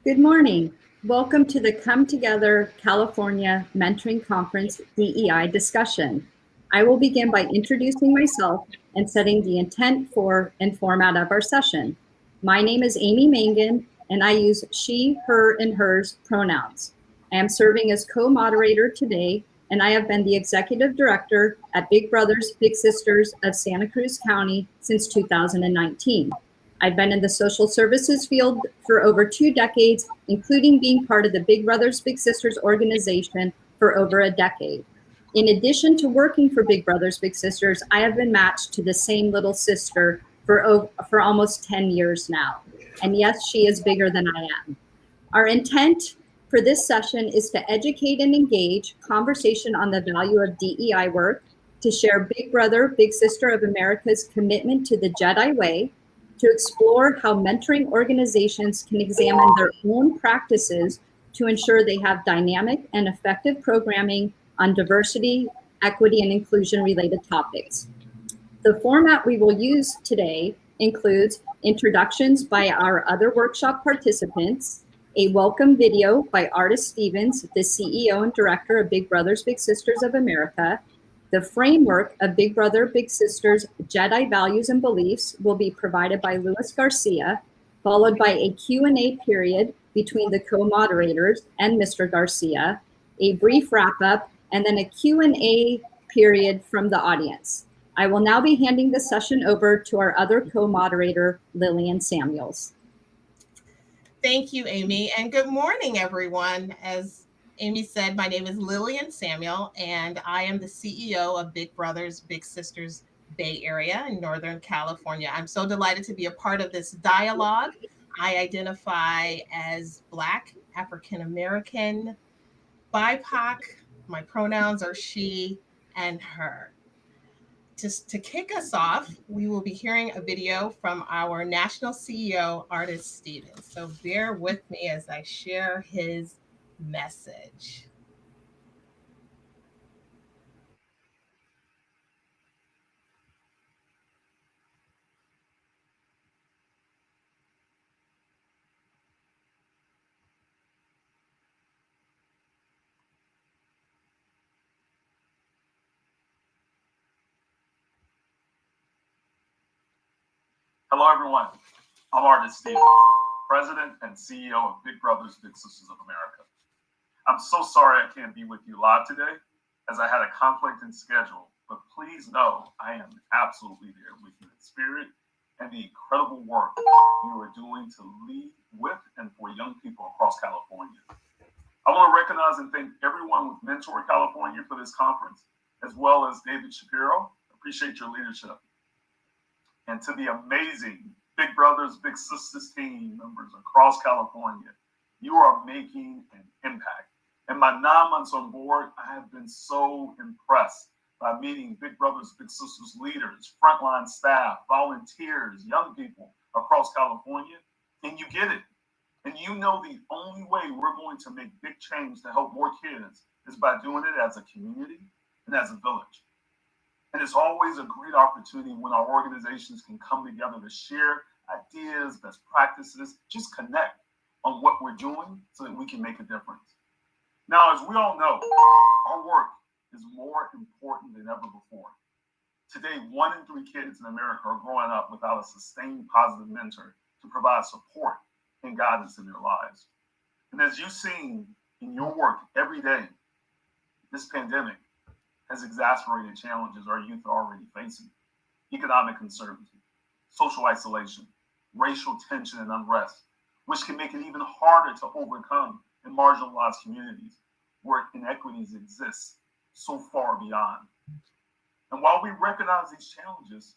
Good morning. Welcome to the Come Together California Mentoring Conference DEI discussion. I will begin by introducing myself and setting the intent for and format of our session. My name is Amy Mangan, and I use she, her, and hers pronouns. I am serving as co-moderator today, and I have been the executive director at Big Brothers Big Sisters of Santa Cruz County since 2019. I've been in the social services field for over 2 decades, including being part of the Big Brothers Big Sisters organization for over a decade. In addition to working for Big Brothers Big Sisters, I have been matched to the same little sister for almost 10 years now. And yes, she is bigger than I am. Our intent for this session is to educate and engage conversation on the value of DEI work, to share Big Brother Big Sister of America's commitment to the Jedi way, to explore how mentoring organizations can examine their own practices to ensure they have dynamic and effective programming on diversity, equity, and inclusion related topics. The format we will use today includes introductions by our other workshop participants, a welcome video by Artis Stevens, the CEO and director of Big Brothers Big Sisters of America. The framework of Big Brother Big Sisters Jedi Values and Beliefs will be provided by Luis Garcia, followed by a Q&A period between the co-moderators and Mr. Garcia, a brief wrap-up, and then a Q&A period from the audience. I will now be handing the session over to our other co-moderator, Lillian Samuels. Thank you, Amy, and good morning, everyone. As Amy said, my name is Lillian Samuel, and I am the CEO of Big Brothers Big Sisters Bay Area in Northern California. I'm so delighted to be a part of this dialogue. I identify as Black, African American, BIPOC. My pronouns are she and her. Just to kick us off, we will be hearing a video from our national CEO, Artis Stevens. So bear with me as I share his message. Hello, everyone. I'm Artis Stevens, President and CEO of Big Brothers Big Sisters of America. I'm so sorry I can't be with you live today, as I had a conflict in schedule, but please know I am absolutely there with you in spirit and the incredible work you are doing to lead with and for young people across California. I want to recognize and thank everyone with Mentor California for this conference, as well as David Shapiro. Appreciate your leadership. And to the amazing Big Brothers Big Sisters team members across California, you are making an impact. In my 9 months on board, I have been so impressed by meeting Big Brothers Big Sisters leaders, frontline staff, volunteers, young people across California, and you get it. And you know the only way we're going to make big change to help more kids is by doing it as a community and as a village. And it's always a great opportunity when our organizations can come together to share ideas, best practices, just connect on what we're doing so that we can make a difference. Now, as we all know, our work is more important than ever before. Today, 1 in 3 kids in America are growing up without a sustained positive mentor to provide support and guidance in their lives. And as you've seen in your work every day, this pandemic has exacerbated challenges our youth are already facing: economic uncertainty, social isolation, racial tension and unrest, which can make it even harder to overcome in marginalized communities where inequities exist so far beyond. And while we recognize these challenges,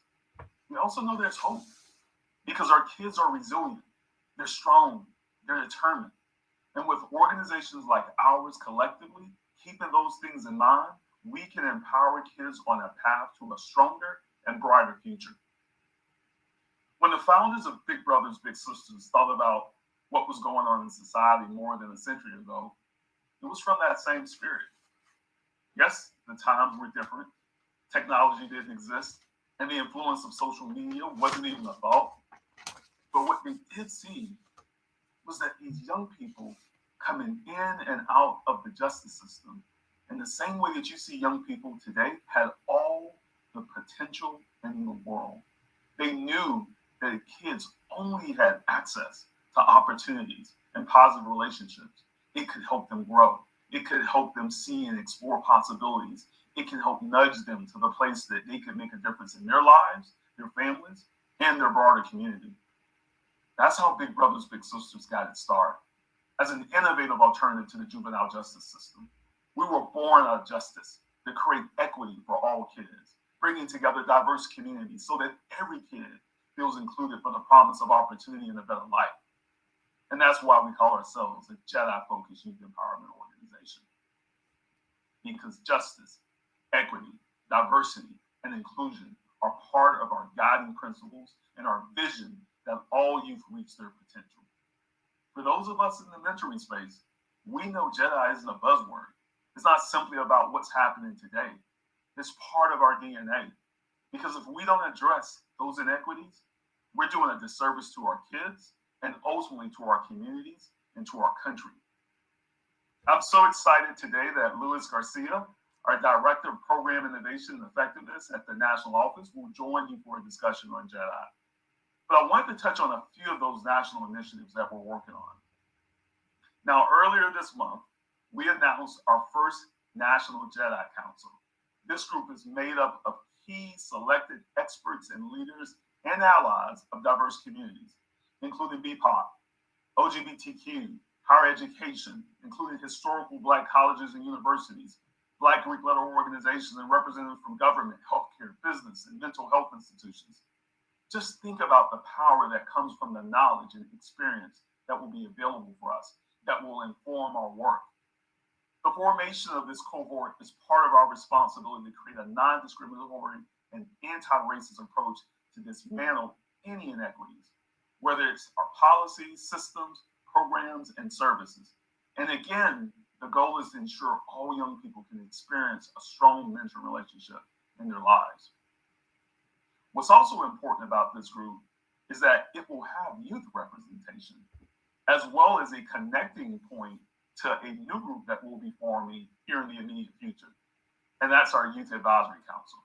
we also know there's hope, because our kids are resilient, they're strong, they're determined. And with organizations like ours collectively keeping those things in mind, we can empower kids on a path to a stronger and brighter future. When the founders of Big Brothers Big Sisters thought about what was going on in society more than a century ago, it was from that same spirit. Yes, the times were different, technology didn't exist, and the influence of social media wasn't even a thought. But what they did see was that these young people coming in and out of the justice system, in the same way that you see young people today, had all the potential in the world. They knew that kids only had access to opportunities and positive relationships. It could help them grow. It could help them see and explore possibilities. It can help nudge them to the place that they could make a difference in their lives, their families, and their broader community. That's how Big Brothers Big Sisters got its start, as an innovative alternative to the juvenile justice system. We were born out of justice to create equity for all kids, bringing together diverse communities so that every kid feels included for the promise of opportunity and a better life. And that's why we call ourselves a Jedi-focused youth empowerment organization. Because justice, equity, diversity, and inclusion are part of our guiding principles and our vision that all youth reach their potential. For those of us in the mentoring space, we know Jedi isn't a buzzword. It's not simply about what's happening today. It's part of our DNA. Because if we don't address those inequities, we're doing a disservice to our kids and ultimately to our communities and to our country. I'm so excited today that Luis Garcia, our Director of Program Innovation and Effectiveness at the National Office, will join you for a discussion on Jedi. But I wanted to touch on a few of those national initiatives that we're working on. Now, earlier this month, we announced our first National Jedi Council. This group is made up of key selected experts and leaders and allies of diverse communities, including BIPOC, LGBTQ, higher education, including historical Black colleges and universities, Black Greek letter organizations, and representatives from government, healthcare, business, and mental health institutions. Just think about the power that comes from the knowledge and experience that will be available for us, that will inform our work. The formation of this cohort is part of our responsibility to create a non-discriminatory and anti-racist approach to dismantle any inequities, whether it's our policies, systems, programs, and services. And again, the goal is to ensure all young people can experience a strong mentoring relationship in their lives. What's also important about this group is that it will have youth representation, as well as a connecting point to a new group that will be forming here in the immediate future. And that's our Youth Advisory Council.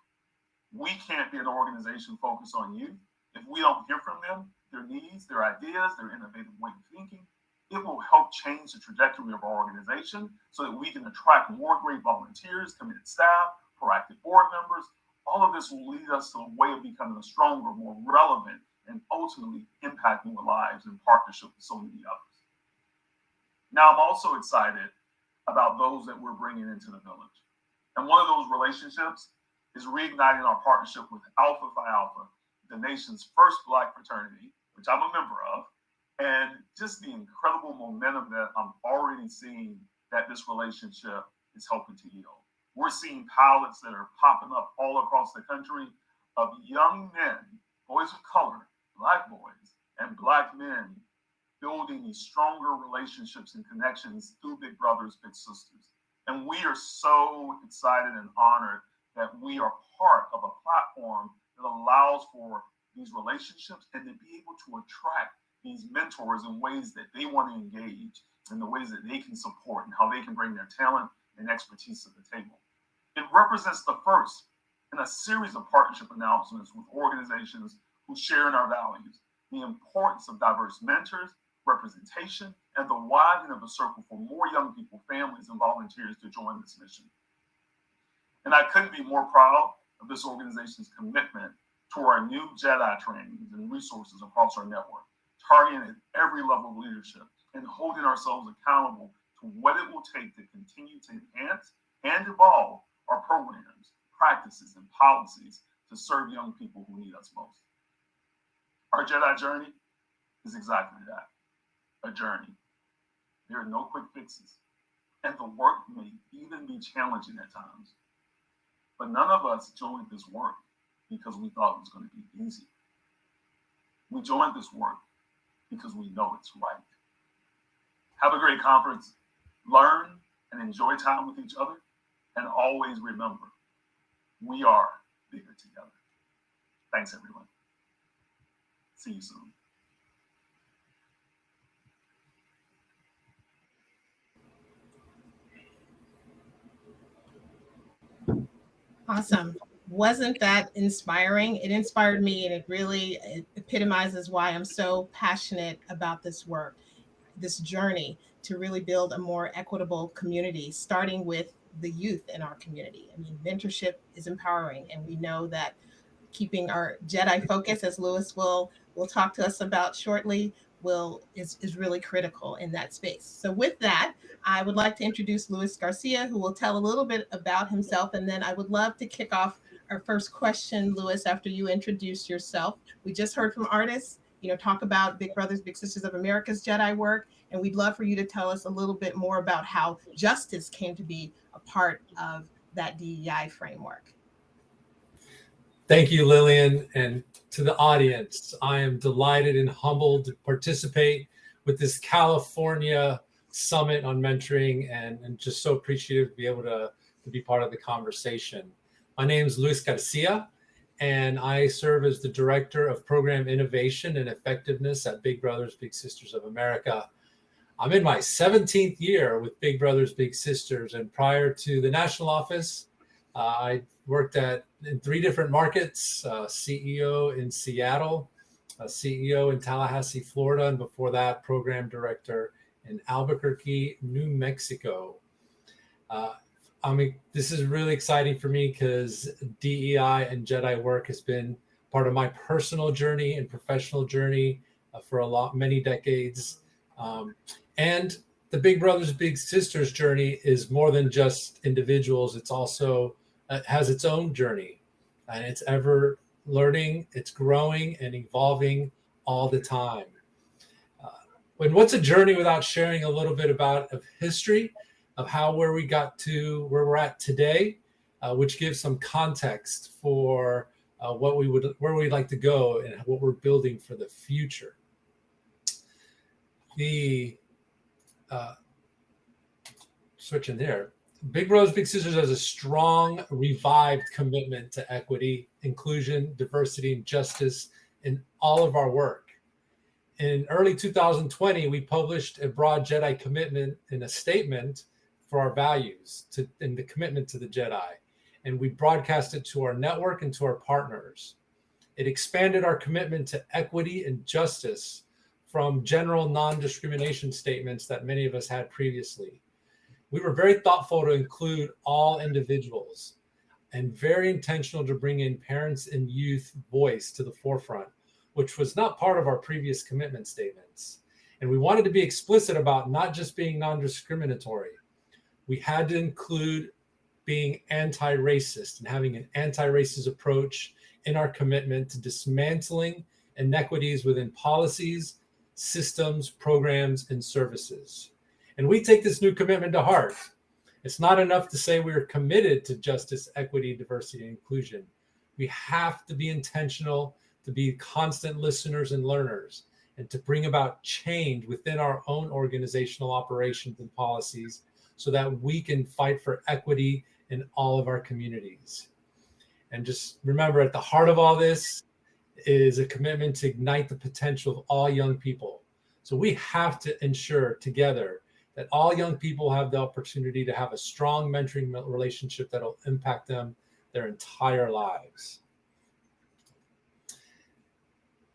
We can't be an organization focused on youth if we don't hear from them, their needs, their ideas, their innovative way of thinking. It will help change the trajectory of our organization so that we can attract more great volunteers, committed staff, proactive board members. All of this will lead us to a way of becoming a stronger, more relevant, and ultimately impacting the lives in partnership with so many others. Now, I'm also excited about those that we're bringing into the village. And one of those relationships is reigniting our partnership with Alpha Phi Alpha, the nation's first Black fraternity, which I'm a member of, and just the incredible momentum that I'm already seeing that this relationship is helping to yield. We're seeing pilots that are popping up all across the country of young men, boys of color, Black boys, and Black men building these stronger relationships and connections through Big Brothers, Big Sisters. And we are so excited and honored that we are part of a platform that allows for these relationships and to be able to attract these mentors in ways that they want to engage, in the ways that they can support and how they can bring their talent and expertise to the table. It represents the first in a series of partnership announcements with organizations who share in our values, the importance of diverse mentors, representation, and the widening of the circle for more young people, families, and volunteers to join this mission. And I couldn't be more proud of this organization's commitment to our new Jedi trainings and resources across our network, targeting at every level of leadership and holding ourselves accountable to what it will take to continue to enhance and evolve our programs, practices, and policies to serve young people who need us most. Our Jedi journey is exactly that, a journey. There are no quick fixes, and the work may even be challenging at times. But none of us joined this work because we thought it was going to be easy. We joined this work because we know it's right. Have a great conference, learn and enjoy time with each other, and always remember, we are bigger together. Thanks, everyone. See you soon. Awesome. Wasn't that inspiring? It inspired me, and it really epitomizes why I'm so passionate about this work, this journey to really build a more equitable community, starting with the youth in our community. I mean, mentorship is empowering, and we know that keeping our Jedi focus, as Lewis will talk to us about shortly, is really critical in that space. So with that, I would like to introduce Luis Garcia, who will tell a little bit about himself, and then I would love to kick off our first question, Lewis, after you introduce yourself. We just heard from artists, talk about Big Brothers Big Sisters of America's Jedi work, and we'd love for you to tell us a little bit more about how justice came to be a part of that DEI framework. Thank you, Lillian, and to the audience. I am delighted and humbled to participate with this California Summit on Mentoring, and just so appreciative to be able to be part of the conversation. My name is Luis Garcia, and I serve as the Director of Program Innovation and Effectiveness at Big Brothers Big Sisters of America. I'm in my 17th year with Big Brothers Big Sisters, and prior to the national office, I worked in 3 different markets, CEO in Seattle, CEO in Tallahassee, Florida, and before that, program director in Albuquerque, New Mexico. This is really exciting for me because DEI and Jedi work has been part of my personal journey and professional journey for many decades. And the Big Brothers Big Sisters journey is more than just individuals. It's also has its own journey, and it's ever learning, it's growing and evolving all the time. What's a journey without sharing a little bit of history of where we got to where we're at today, which gives some context for where we'd like to go and what we're building for the future. Switching there. Big Brothers Big Sisters has a strong, revived commitment to equity, inclusion, diversity, and justice in all of our work. In early 2020, we published a broad Jedi commitment in a statement for our values and the commitment to the Jedi. And we broadcast it to our network and to our partners. It expanded our commitment to equity and justice from general non-discrimination statements that many of us had previously. We were very thoughtful to include all individuals and very intentional to bring in parents and youth voice to the forefront, which was not part of our previous commitment statements. And we wanted to be explicit about not just being non-discriminatory. We had to include being anti-racist and having an anti-racist approach in our commitment to dismantling inequities within policies, systems, programs, and services. And we take this new commitment to heart. It's not enough to say we are committed to justice, equity, diversity, and inclusion. We have to be intentional, to be constant listeners and learners, and to bring about change within our own organizational operations and policies so that we can fight for equity in all of our communities. And just remember, at the heart of all this is a commitment to ignite the potential of all young people. So we have to ensure together that all young people have the opportunity to have a strong mentoring relationship that will impact them their entire lives.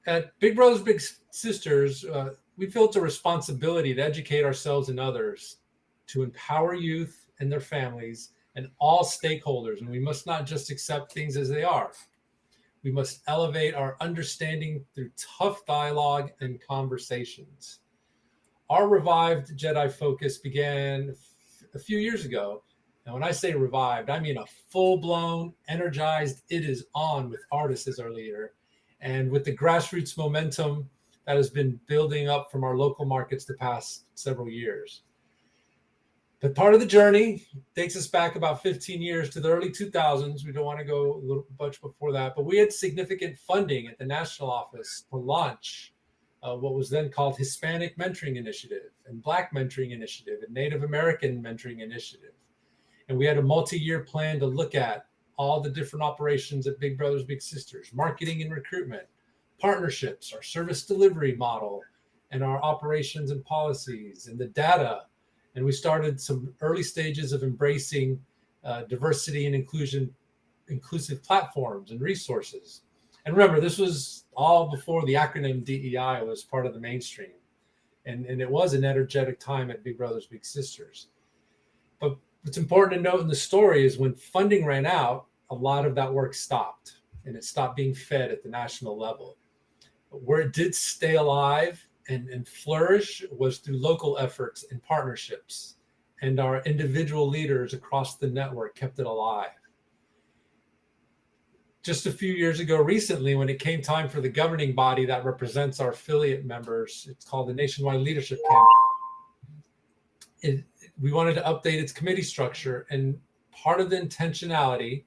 At Big Brothers Big Sisters, we feel it's a responsibility to educate ourselves and others, to empower youth and their families and all stakeholders. And we must not just accept things as they are. We must elevate our understanding through tough dialogue and conversations. Our revived Jedi focus began a few years ago. And when I say revived, I mean a full-blown, energized, it is on with artists as our leader. And with the grassroots momentum that has been building up from our local markets the past several years. But part of the journey takes us back about 15 years to the early 2000s. We don't want to go a little much before that, but we had significant funding at the national office to launch what was then called Hispanic Mentoring Initiative and Black Mentoring Initiative and Native American Mentoring Initiative. And we had a multi-year plan to look at all the different operations at Big Brothers Big Sisters, marketing and recruitment, partnerships, our service delivery model, and our operations and policies, and the data. And we started some early stages of embracing diversity and inclusion inclusive platforms and resources. And remember, this was all before the acronym DEI was part of the mainstream. And it was an energetic time at Big Brothers Big Sisters. But what's important to note in the story is when funding ran out, a lot of that work stopped, and it stopped being fed at the national level. But where it did stay alive and flourish was through local efforts and partnerships, and our individual leaders across the network kept it alive. Just a few years ago, recently, when it came time for the governing body that represents our affiliate members, it's called the Nationwide Leadership Campaign. We wanted to update its committee structure, and part of the intentionality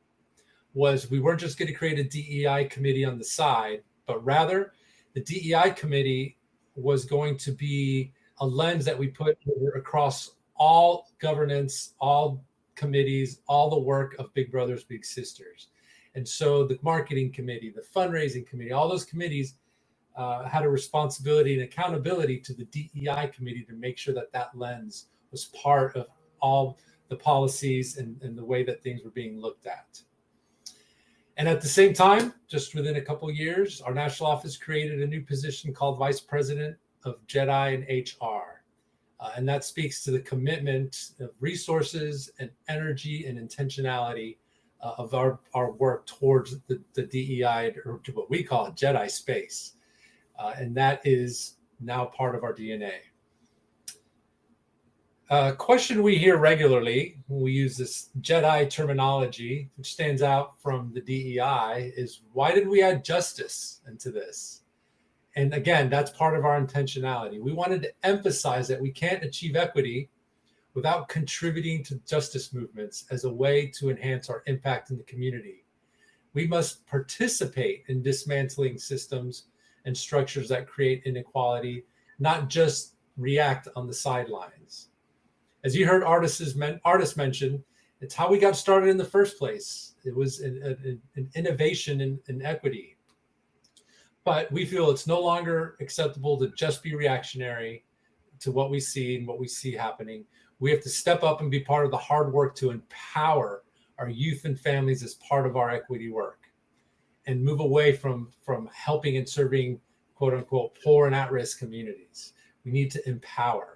was we weren't just going to create a DEI committee on the side, but rather the DEI committee was going to be a lens that we put across all governance, all committees, all the work of Big Brothers Big Sisters. And so the marketing committee, the fundraising committee, all those committees had a responsibility and accountability to the DEI committee to make sure that that lens was part of all the policies and the way that things were being looked at. And at the same time, just within a couple of years, our national office created a new position called Vice President of Jedi and HR. And that speaks to the commitment of resources and energy and intentionality of our work towards the DEI, or to what we call Jedi space. And that is now part of our DNA. A question we hear regularly when we use this Jedi terminology, which stands out from the DEI, is why did we add justice into this? And again, that's part of our intentionality. We wanted to emphasize that we can't achieve equity without contributing to justice movements as a way to enhance our impact in the community. We must participate in dismantling systems and structures that create inequality, not just react on the sidelines. As you heard artists mention, it's how we got started in the first place. It was an innovation in equity. But we feel it's no longer acceptable to just be reactionary to what we see and what we see happening. We have to step up and be part of the hard work to empower our youth and families as part of our equity work, and move away from helping and serving, quote unquote, poor and at-risk communities. We need to empower.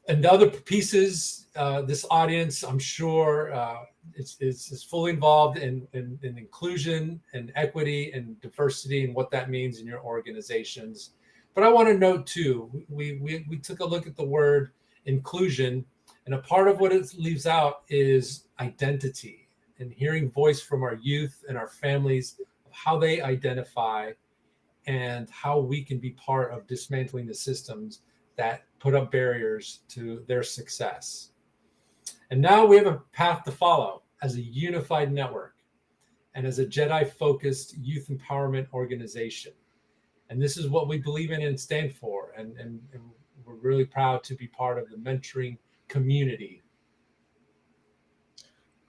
And other pieces, this audience, I'm sure, is fully involved in inclusion and equity and diversity and what that means in your organizations. But I want to note too, we took a look at the word inclusion, and a part of what it leaves out is identity, and hearing voice from our youth and our families of how they identify and how we can be part of dismantling the systems that put up barriers to their success. And now we have a path to follow as a unified network and as a Jedi-focused youth empowerment organization. And this is what we believe in and stand for. And we're really proud to be part of the mentoring community.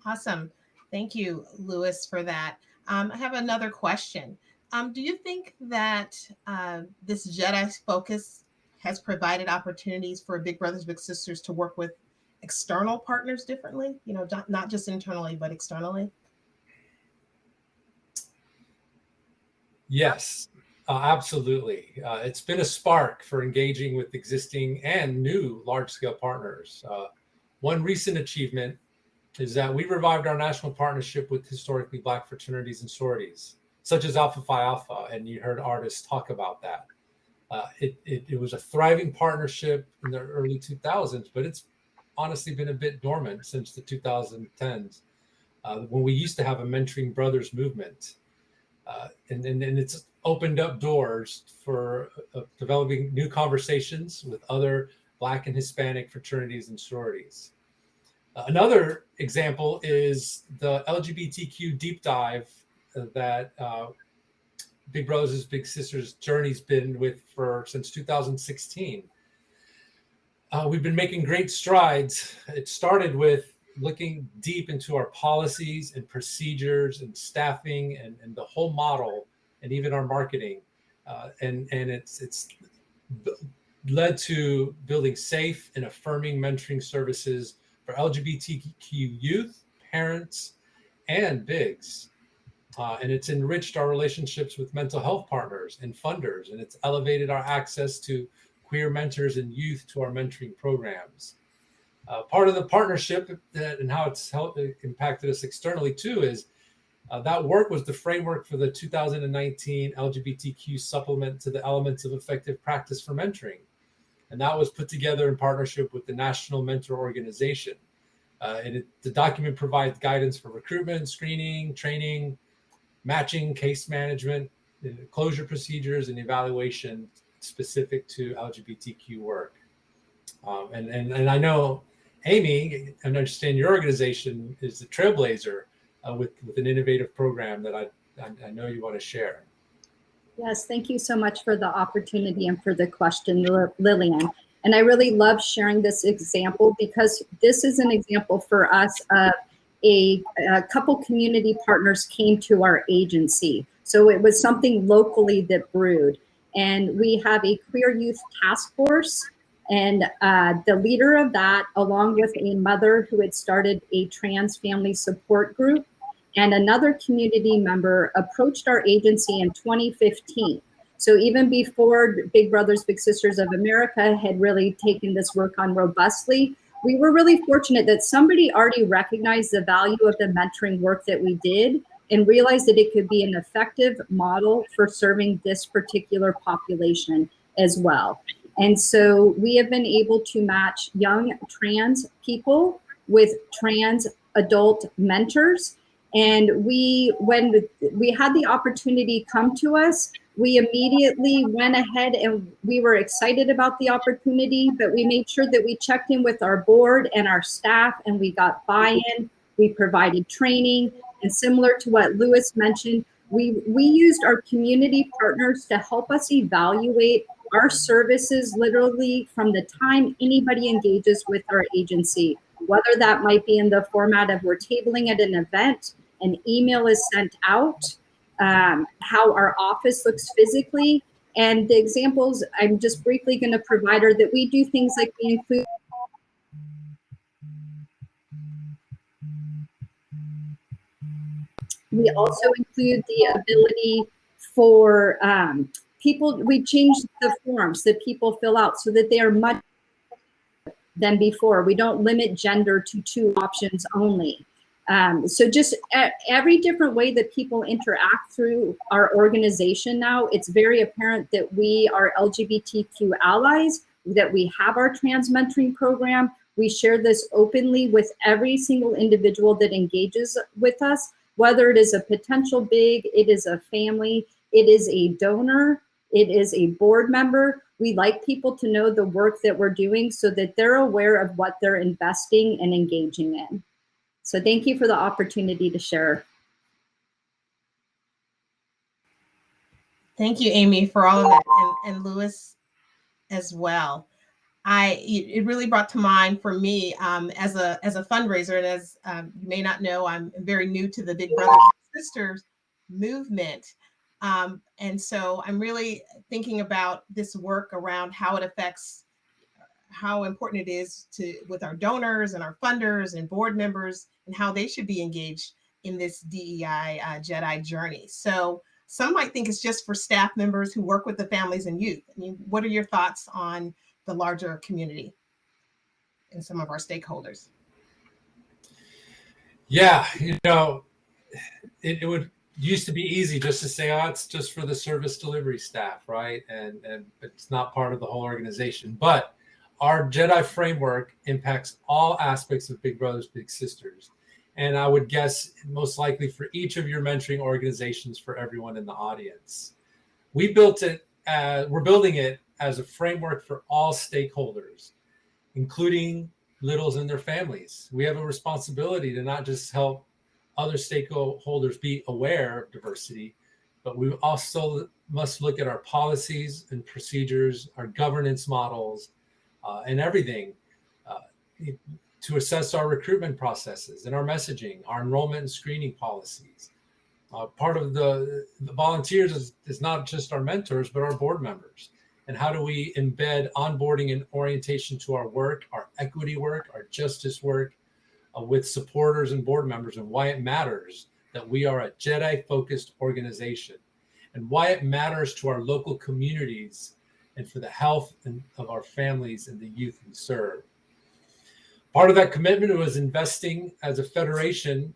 Awesome. Thank you, Louis, for that. I have another question. Do you think that this Jedi focus has provided opportunities for Big Brothers Big Sisters to work with external partners differently? You know, not just internally, but externally? Yes. Absolutely. It's been a spark for engaging with existing and new large-scale partners. One recent achievement is that we revived our national partnership with historically Black fraternities and sororities, such as Alpha Phi Alpha, and you heard artists talk about that. It was a thriving partnership in the early 2000s, but it's honestly been a bit dormant since the 2010s, when we used to have a mentoring brothers movement. And it's opened up doors for developing new conversations with other Black and Hispanic fraternities and sororities. Another example is the LGBTQ deep dive that Big Brothers Big Sisters journey's been with since 2016. We've been making great strides. It started with looking deep into our policies and procedures and staffing and the whole model, and even our marketing. And it's led to building safe and affirming mentoring services for LGBTQ youth, parents, and Biggs. And it's enriched our relationships with mental health partners and funders, and it's elevated our access to queer mentors and youth to our mentoring programs. Part of the partnership and how it's impacted us externally too is that work was the framework for the 2019 LGBTQ supplement to the Elements of Effective Practice for Mentoring. And that was put together in partnership with the National Mentor Organization. The document provides guidance for recruitment, screening, training, matching, case management, closure procedures, and evaluation specific to LGBTQ work. And I know, Amy, I understand your organization is the trailblazer with an innovative program that I know you want to share. Yes, thank you so much for the opportunity and for the question, Lillian. And I really love sharing this example because this is an example for us of a couple community partners came to our agency. So it was something locally that brewed. And we have a queer youth task force, and the leader of that, along with a mother who had started a trans family support group, and another community member approached our agency in 2015. So even before Big Brothers Big Sisters of America had really taken this work on robustly, we were really fortunate that somebody already recognized the value of the mentoring work that we did and realized that it could be an effective model for serving this particular population as well. And so we have been able to match young trans people with trans adult mentors. And when we had the opportunity come to us, we immediately went ahead and we were excited about the opportunity, but we made sure that we checked in with our board and our staff, and we got buy-in. We provided training, and similar to what Louis mentioned, we used our community partners to help us evaluate our services literally from the time anybody engages with our agency, whether that might be in the format of we're tabling at an event, an email is sent out, how our office looks physically. And the examples I'm just briefly going to provide are that we do things like we include we also include the ability for people, we changed the forms that people fill out so that they are much than before. We don't limit gender to 2 options only. So just every different way that people interact through our organization now, it's very apparent that we are LGBTQ allies, that we have our trans mentoring program. We share this openly with every single individual that engages with us, whether it is a potential big, it is a family, it is a donor, it is a board member. We like people to know the work that we're doing so that they're aware of what they're investing and engaging in. So thank you for the opportunity to share. Thank you, Amy, for all of that, and Louis as well. It really brought to mind for me as a fundraiser, and as you may not know, I'm very new to the Big Brothers Big Sisters movement. And so I'm really thinking about this work around how it affects, how important it is with our donors and our funders and board members, and how they should be engaged in this DEI Jedi journey. So some might think it's just for staff members who work with the families and youth. I mean, what are your thoughts on the larger community and some of our stakeholders? Yeah, it would used to be easy just to say, oh, it's just for the service delivery staff, right? And it's not part of the whole organization. But our Jedi framework impacts all aspects of Big Brothers Big Sisters. And I would guess most likely for each of your mentoring organizations, for everyone in the audience. We're building it as a framework for all stakeholders, including littles and their families. We have a responsibility to not just help other stakeholders be aware of diversity, but we also must look at our policies and procedures, our governance models, and everything to assess our recruitment processes and our messaging, our enrollment and screening policies. Part of the volunteers is not just our mentors, but our board members. And how do we embed onboarding and orientation to our work, our equity work, our justice work, with supporters and board members, and why it matters that we are a Jedi-focused organization, and why it matters to our local communities and for the health of our families and the youth we serve. Part of that commitment was investing as a federation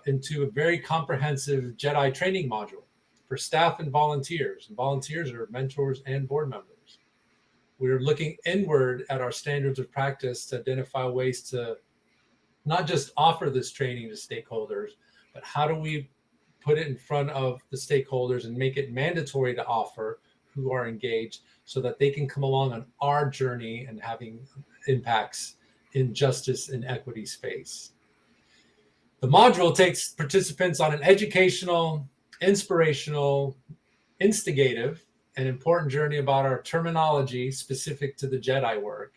into a very comprehensive Jedi training module for staff and volunteers. And volunteers are mentors and board members. We're looking inward at our standards of practice to identify ways to not just offer this training to stakeholders, but how do we put it in front of the stakeholders and make it mandatory to offer who are engaged so that they can come along on our journey and having impacts in justice and equity space. The module takes participants on an educational, inspirational, instigative, and important journey about our terminology specific to the Jedi work.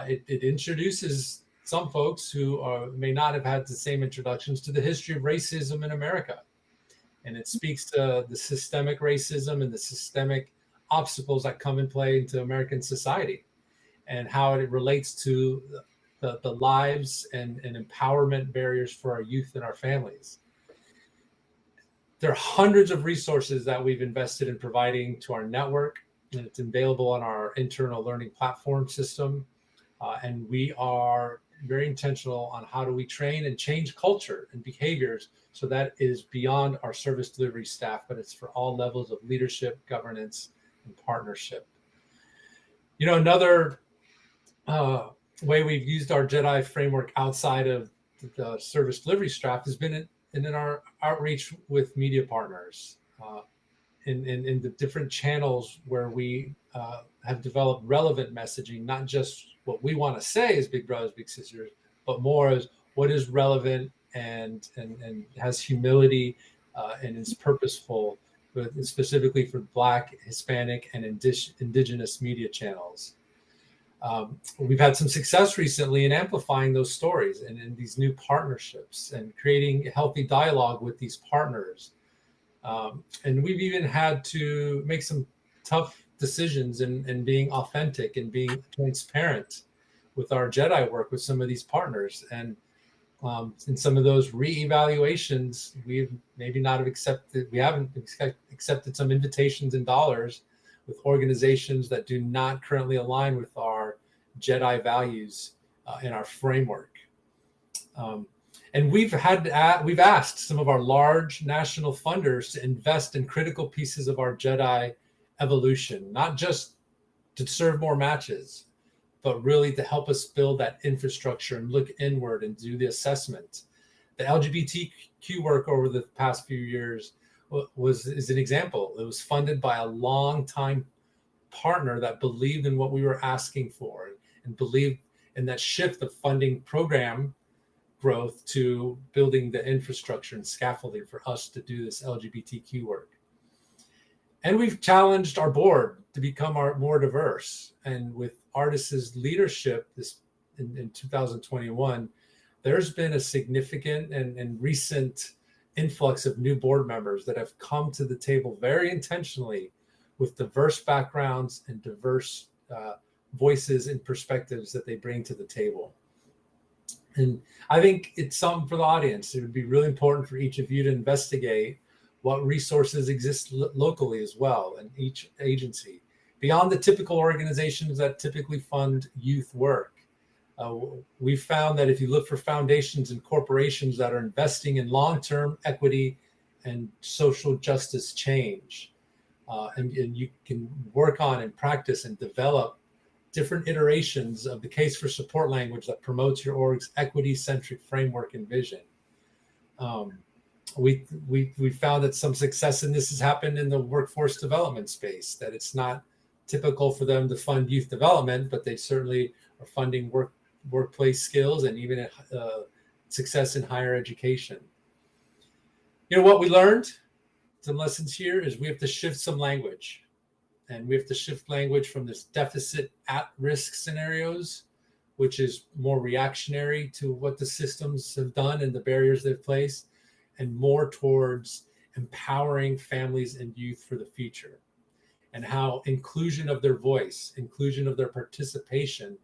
It introduces some folks who may not have had the same introductions to the history of racism in America. And it speaks to the systemic racism and the systemic obstacles that come in play into American society and how it relates to the lives and empowerment barriers for our youth and our families. There are hundreds of resources that we've invested in providing to our network, and it's available on our internal learning platform system. And we are very intentional on how do we train and change culture and behaviors so that is beyond our service delivery staff, but it's for all levels of leadership, governance, and partnership. You know, another way we've used our Jedi framework outside of the service delivery staff has been in our outreach with media partners in the different channels where we have developed relevant messaging, not just what we want to say as big brothers, big sisters, but more as what is relevant and has humility and is purposeful, but specifically for Black, Hispanic, and indigenous media channels. We've had some success recently in amplifying those stories and in these new partnerships and creating a healthy dialogue with these partners. And we've even had to make some tough decisions in being authentic and being transparent with our Jedi work with some of these partners. And in some of those reevaluations, we've maybe not have accepted, we haven't accepted some invitations in dollars with organizations that do not currently align with our Jedi values in our framework. And we've asked some of our large national funders to invest in critical pieces of our Jedi evolution, not just to serve more matches, but really to help us build that infrastructure and look inward and do the assessment. The LGBTQ work over the past few years is an example. It was funded by a longtime partner that believed in what we were asking for and believed in that shift of funding program growth to building the infrastructure and scaffolding for us to do this LGBTQ work. And we've challenged our board to become more diverse. And with Artis' leadership in 2021, there's been a significant and recent influx of new board members that have come to the table very intentionally with diverse backgrounds and diverse voices and perspectives that they bring to the table. And I think it's something for the audience. It would be really important for each of you to investigate what resources exist locally as well in each agency, beyond the typical organizations that typically fund youth work. We found that if you look for foundations and corporations that are investing in long-term equity and social justice change, and you can work on and practice and develop different iterations of the case for support language that promotes your org's equity-centric framework and vision. We found that some success in this has happened in the workforce development space, that it's not typical for them to fund youth development, but they certainly are funding workplace skills and even success in higher education. You know what we learned? Some lessons here is we have to shift some language, and we have to shift language from this deficit at-risk scenarios, which is more reactionary to what the systems have done and the barriers they've placed, and more towards empowering families and youth for the future, and how inclusion of their voice, inclusion of their participation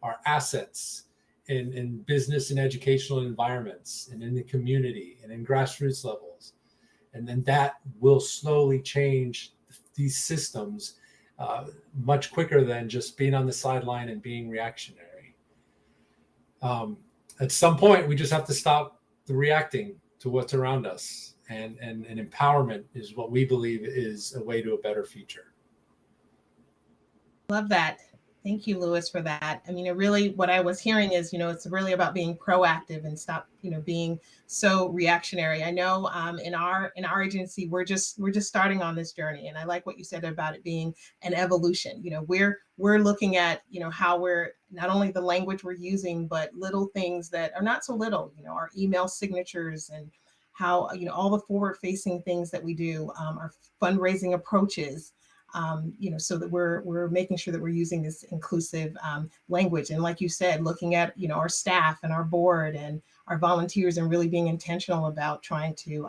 are assets in business and educational environments and in the community and in grassroots levels. And then that will slowly change these systems much quicker than just being on the sideline and being reactionary. At some point, we just have to stop the reacting to what's around us. And empowerment is what we believe is a way to a better future. Love that. Thank you, Louis, for that. I mean, really what I was hearing is, it's really about being proactive and stop, being so reactionary. I know in our agency, we're just starting on this journey. And I like what you said about it being an evolution. We're looking at, how we're not only the language we're using, but little things that are not so little, our email signatures and how, all the forward facing things that we do, our fundraising approaches. So that we're making sure that we're using this inclusive language. And like you said, looking at, our staff and our board and our volunteers and really being intentional about trying to,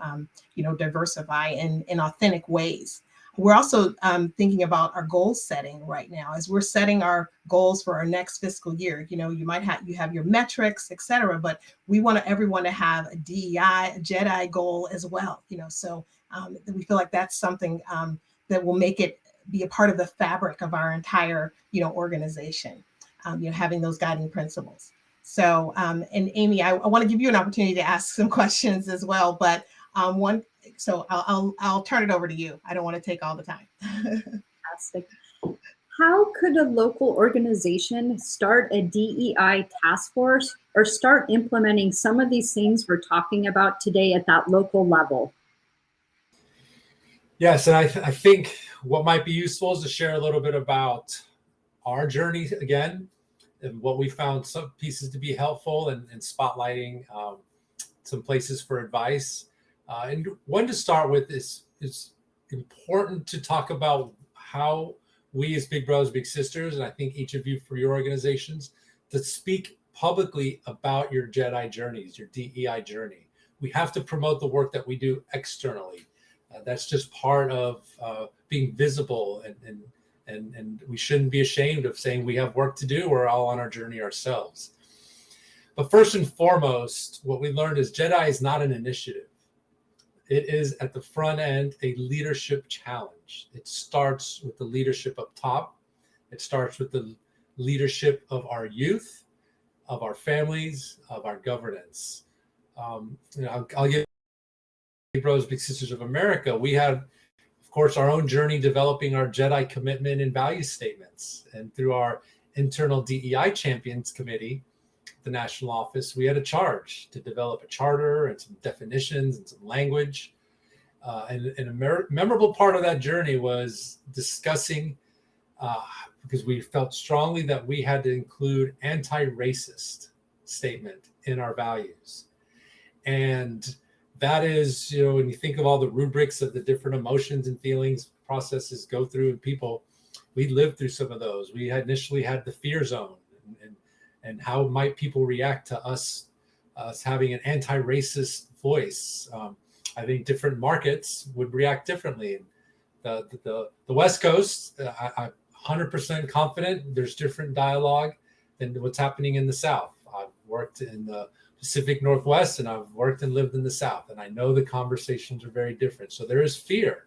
diversify in authentic ways. We're also thinking about our goal setting right now as we're setting our goals for our next fiscal year. You have your metrics, et cetera, but we want everyone to have a DEI, a Jedi goal as well. So we feel like that's something that will make it be a part of the fabric of our entire, organization, having those guiding principles. So, and Amy, I want to give you an opportunity to ask some questions as well, but so I'll turn it over to you. I don't want to take all the time. Fantastic. How could a local organization start a DEI task force or start implementing some of these things we're talking about today at that local level? Yes, and I think what might be useful is to share a little bit about our journey again, and what we found some pieces to be helpful and spotlighting some places for advice. And one to start with is important to talk about how we as Big Brothers, Big Sisters, and I think each of you for your organizations, to speak publicly about your Jedi journeys, your DEI journey. We have to promote the work that we do externally. That's just part of being visible, and we shouldn't be ashamed of saying we have work to do. We're all on our journey ourselves. But first and foremost, what we learned is Jedi is not an initiative. It is at the front end a leadership challenge. It starts with the leadership up top. It starts with the leadership of our youth, of our families, of our governance. I'll give Big Brothers, Big Sisters of America. We had, of course, our own journey developing our Jedi commitment and value statements. And through our internal DEI Champions Committee, the national office, we had a charge to develop a charter and some definitions and some language. And a memorable part of that journey was discussing, because we felt strongly that we had to include anti-racist statement in our values. And that is, when you think of all the rubrics of the different emotions and feelings processes go through in people, we lived through some of those. We had initially had the fear zone and how might people react to us having an anti-racist voice. I think different markets would react differently. The West Coast, I'm 100% confident there's different dialogue than what's happening in the South. I've worked in the Pacific Northwest and I've worked and lived in the South, and I know the conversations are very different. So there is fear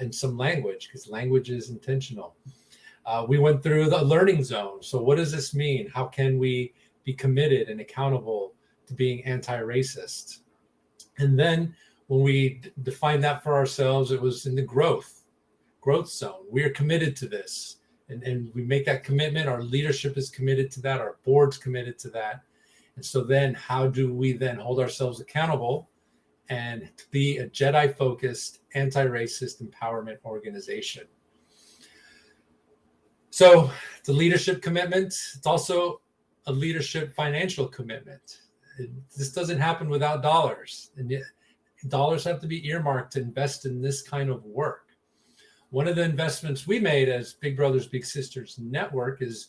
in some language, because language is intentional. We went through the learning zone. So what does this mean? How can we be committed and accountable to being anti-racist? And then when we defined that for ourselves, it was in the growth zone. We are committed to this. And we make that commitment. Our leadership is committed to that. Our board's committed to that. And so then how do we then hold ourselves accountable and to be a Jedi-focused, anti-racist empowerment organization? So it's a leadership commitment. It's also a leadership financial commitment. This doesn't happen without dollars. And yet dollars have to be earmarked to invest in this kind of work. One of the investments we made as Big Brothers Big Sisters Network is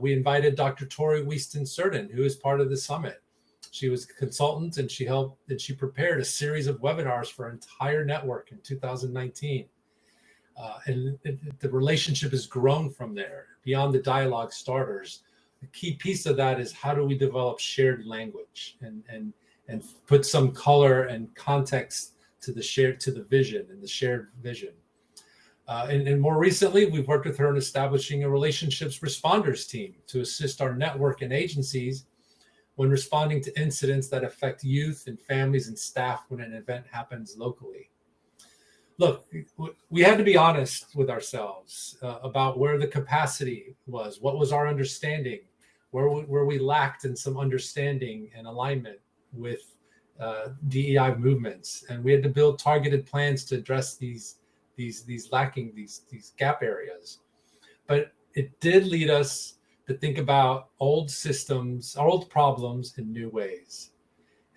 we invited Dr. Tori Wieston-Certain, who is part of the summit. She was a consultant and she prepared a series of webinars for our entire network in 2019. And the relationship has grown from there. Beyond the dialogue starters, the key piece of that is how do we develop shared language and put some color and context to the vision and the shared vision. And more recently, we've worked with her in establishing a relationships responders team to assist our network and agencies when responding to incidents that affect youth and families and staff when an event happens locally. Look, we had to be honest with ourselves about where the capacity was, what was our understanding, where we lacked in some understanding and alignment with DEI movements, and we had to build targeted plans to address these gap areas. But it did lead us to think about old systems, old problems in new ways,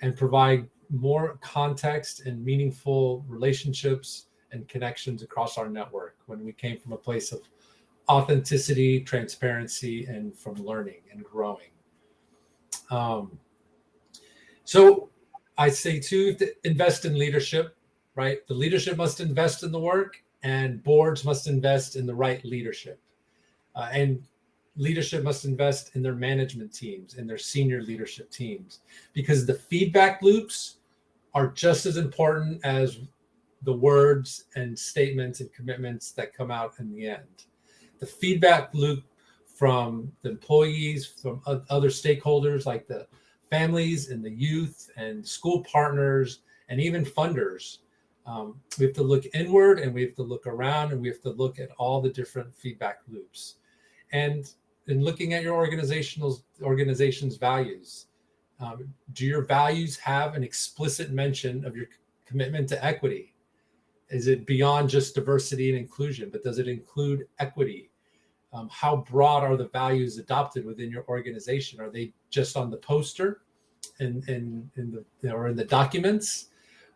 and provide more context and meaningful relationships and connections across our network when we came from a place of authenticity, transparency, and from learning and growing. So I say too, to invest in leadership, right? The leadership must invest in the work, and boards must invest in the right leadership. And leadership must invest in their management teams and their senior leadership teams, because the feedback loops are just as important as the words and statements and commitments that come out in the end. The feedback loop from the employees, from other stakeholders like the families and the youth and school partners and even funders. We have to look inward, and we have to look around, and we have to look at all the different feedback loops. And in looking at your organization's values, do your values have an explicit mention of your commitment to equity? Is it beyond just diversity and inclusion, but does it include equity? How broad are the values adopted within your organization? Are they just on the poster and in the documents?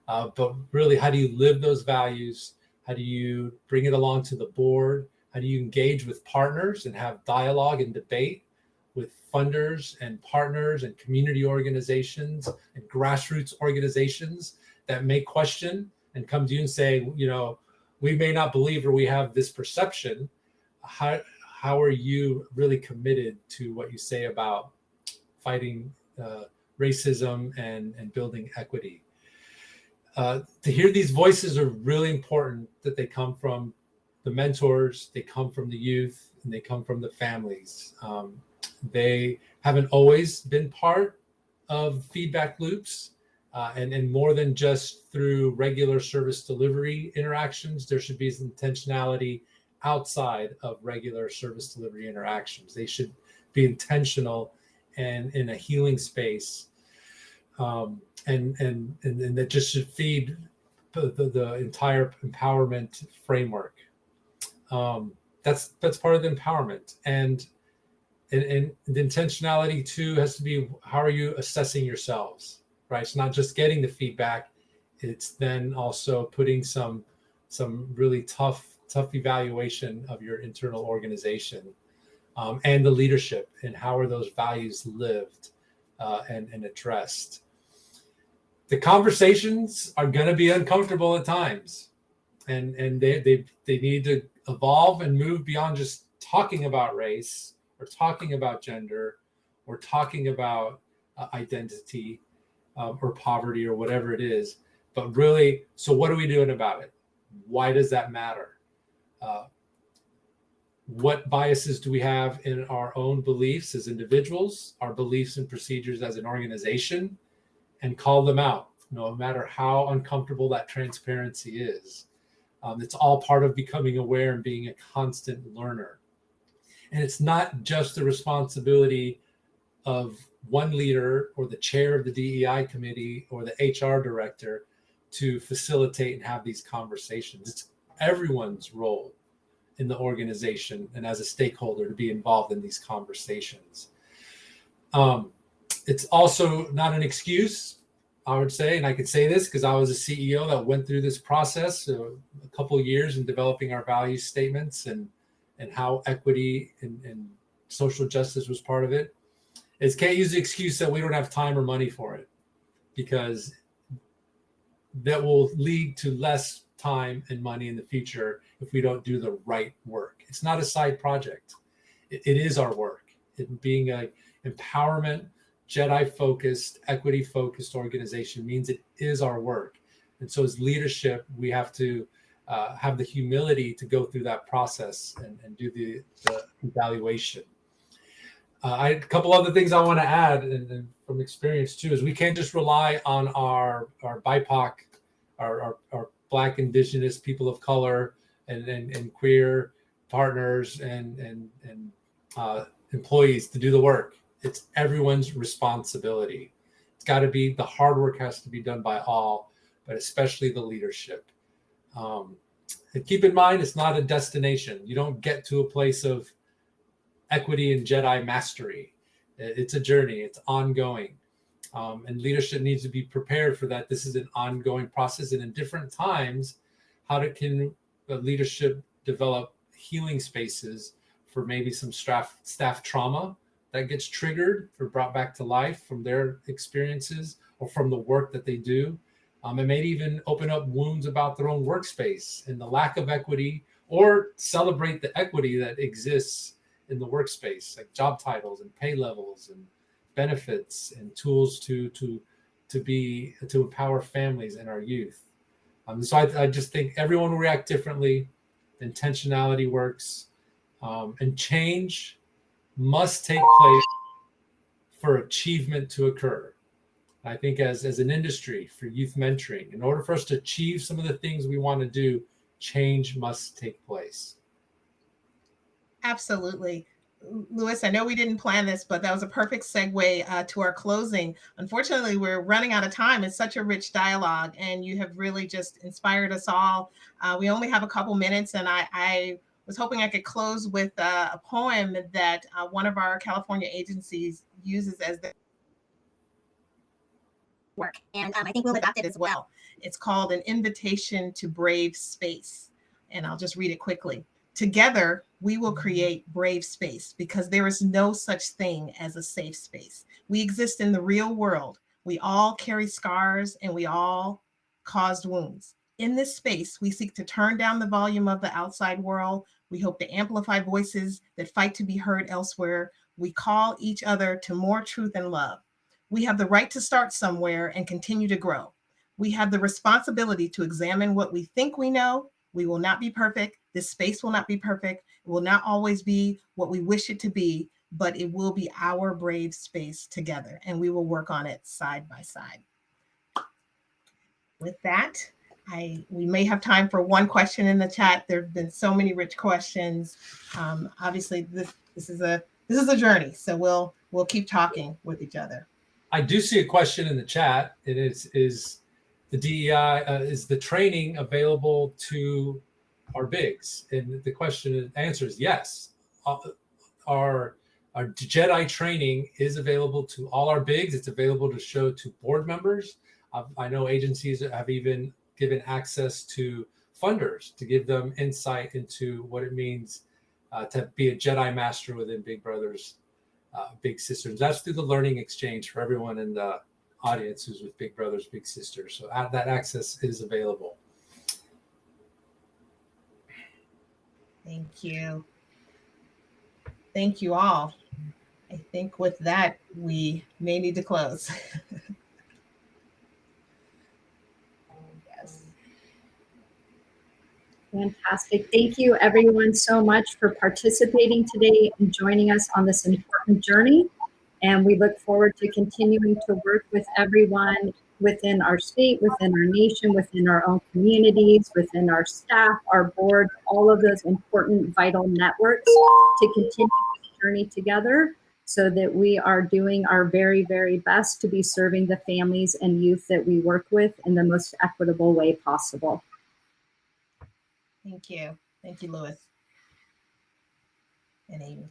But really, how do you live those values? How do you bring it along to the board? How do you engage with partners and have dialogue and debate with funders and partners and community organizations and grassroots organizations that may question and come to you and say, you know, we may not believe, or we have this perception. How are you really committed to what you say about fighting racism and building equity? To hear these voices are really important, that they come from the mentors, they come from the youth, and they come from the families. They haven't always been part of feedback loops, and more than just through regular service delivery interactions. There should be some intentionality outside of regular service delivery interactions. They should be intentional and in a healing space, and that just should feed the entire empowerment framework. That's part of the empowerment, and the intentionality too has to be, how are you assessing yourselves, right? It's not just getting the feedback, it's then also putting some really tough evaluation of your internal organization, and the leadership, and how are those values lived and addressed. The conversations are going to be uncomfortable at times, and they need to evolve and move beyond just talking about race or talking about gender or talking about identity or poverty or whatever it is, but really, so what are we doing about it? Why does that matter? What biases do we have in our own beliefs as individuals, our beliefs and procedures as an organization, and call them out, no matter how uncomfortable that transparency is. It's all part of becoming aware and being a constant learner. And it's not just the responsibility of one leader or the chair of the DEI committee or the HR director to facilitate and have these conversations. It's everyone's role in the organization and as a stakeholder to be involved in these conversations. It's also not an excuse, I would say, and I could say this because I was a CEO that went through this process a couple of years in developing our value statements and how equity and social justice was part of it. Is can't use the excuse that we don't have time or money for it, because that will lead to less time and money in the future if we don't do the right work. It's not a side project. It is our work. it being a empowerment, Jedi-focused, equity-focused organization means it is our work. And so as leadership, we have to have the humility to go through that process and do the evaluation. A couple other things I want to add, and from experience too, is we can't just rely on our BIPOC, our Black, Indigenous, people of color, and queer partners and employees to do the work. It's everyone's responsibility. It's got to be, the hard work has to be done by all, but especially the leadership. And keep in mind, it's not a destination. You don't get to a place of equity and Jedi mastery. It's a journey. It's ongoing. And leadership needs to be prepared for that. This is an ongoing process. And in different times, can leadership develop healing spaces for maybe some staff trauma that gets triggered or brought back to life from their experiences or from the work that they do. It may even open up wounds about their own workspace and the lack of equity, or celebrate the equity that exists in the workspace, like job titles and pay levels and benefits and tools to empower families and our youth. So I just think everyone will react differently. Intentionality works, and change must take place for achievement to occur. I think as an industry for youth mentoring, in order for us to achieve some of the things we want to do, change must take place. Absolutely. Louis, I know we didn't plan this, but that was a perfect segue to our closing. Unfortunately, we're running out of time. It's such a rich dialogue, and you have really just inspired us all. We only have a couple minutes, and I was hoping I could close with a poem that one of our California agencies uses as the work. And I think we'll adopt it as well. It's called An Invitation to Brave Space. And I'll just read it quickly. Together, we will create brave space, because there is no such thing as a safe space. We exist in the real world. We all carry scars, and we all caused wounds. In this space, we seek to turn down the volume of the outside world. We hope to amplify voices that fight to be heard elsewhere. We call each other to more truth and love. We have the right to start somewhere and continue to grow. We have the responsibility to examine what we think we know. We will not be perfect. This space will not be perfect. It will not always be what we wish it to be, but it will be our brave space together, and we will work on it side by side. With that, we may have time for one question in the chat. There have been so many rich questions. Obviously, this is a journey, so we'll keep talking with each other. I do see a question in the chat. It is the DEI, is the training available to our bigs? And the answer is yes. Our Jedi training is available to all our bigs. It's available to show to board members. I know agencies have even given access to funders to give them insight into what it means to be a Jedi master within Big Brothers, Big Sisters. That's through the learning exchange for everyone in the audience who's with Big Brothers, Big Sisters. So that access is available. Thank you. Thank you all. I think with that, we may need to close. Yes. Fantastic. Thank you everyone so much for participating today and joining us on this important journey. And we look forward to continuing to work with everyone within our state, within our nation, within our own communities, within our staff, our board, all of those important vital networks to continue this journey together, so that we are doing our very, very best to be serving the families and youth that we work with in the most equitable way possible. Thank you. Thank you, Louis and Amy.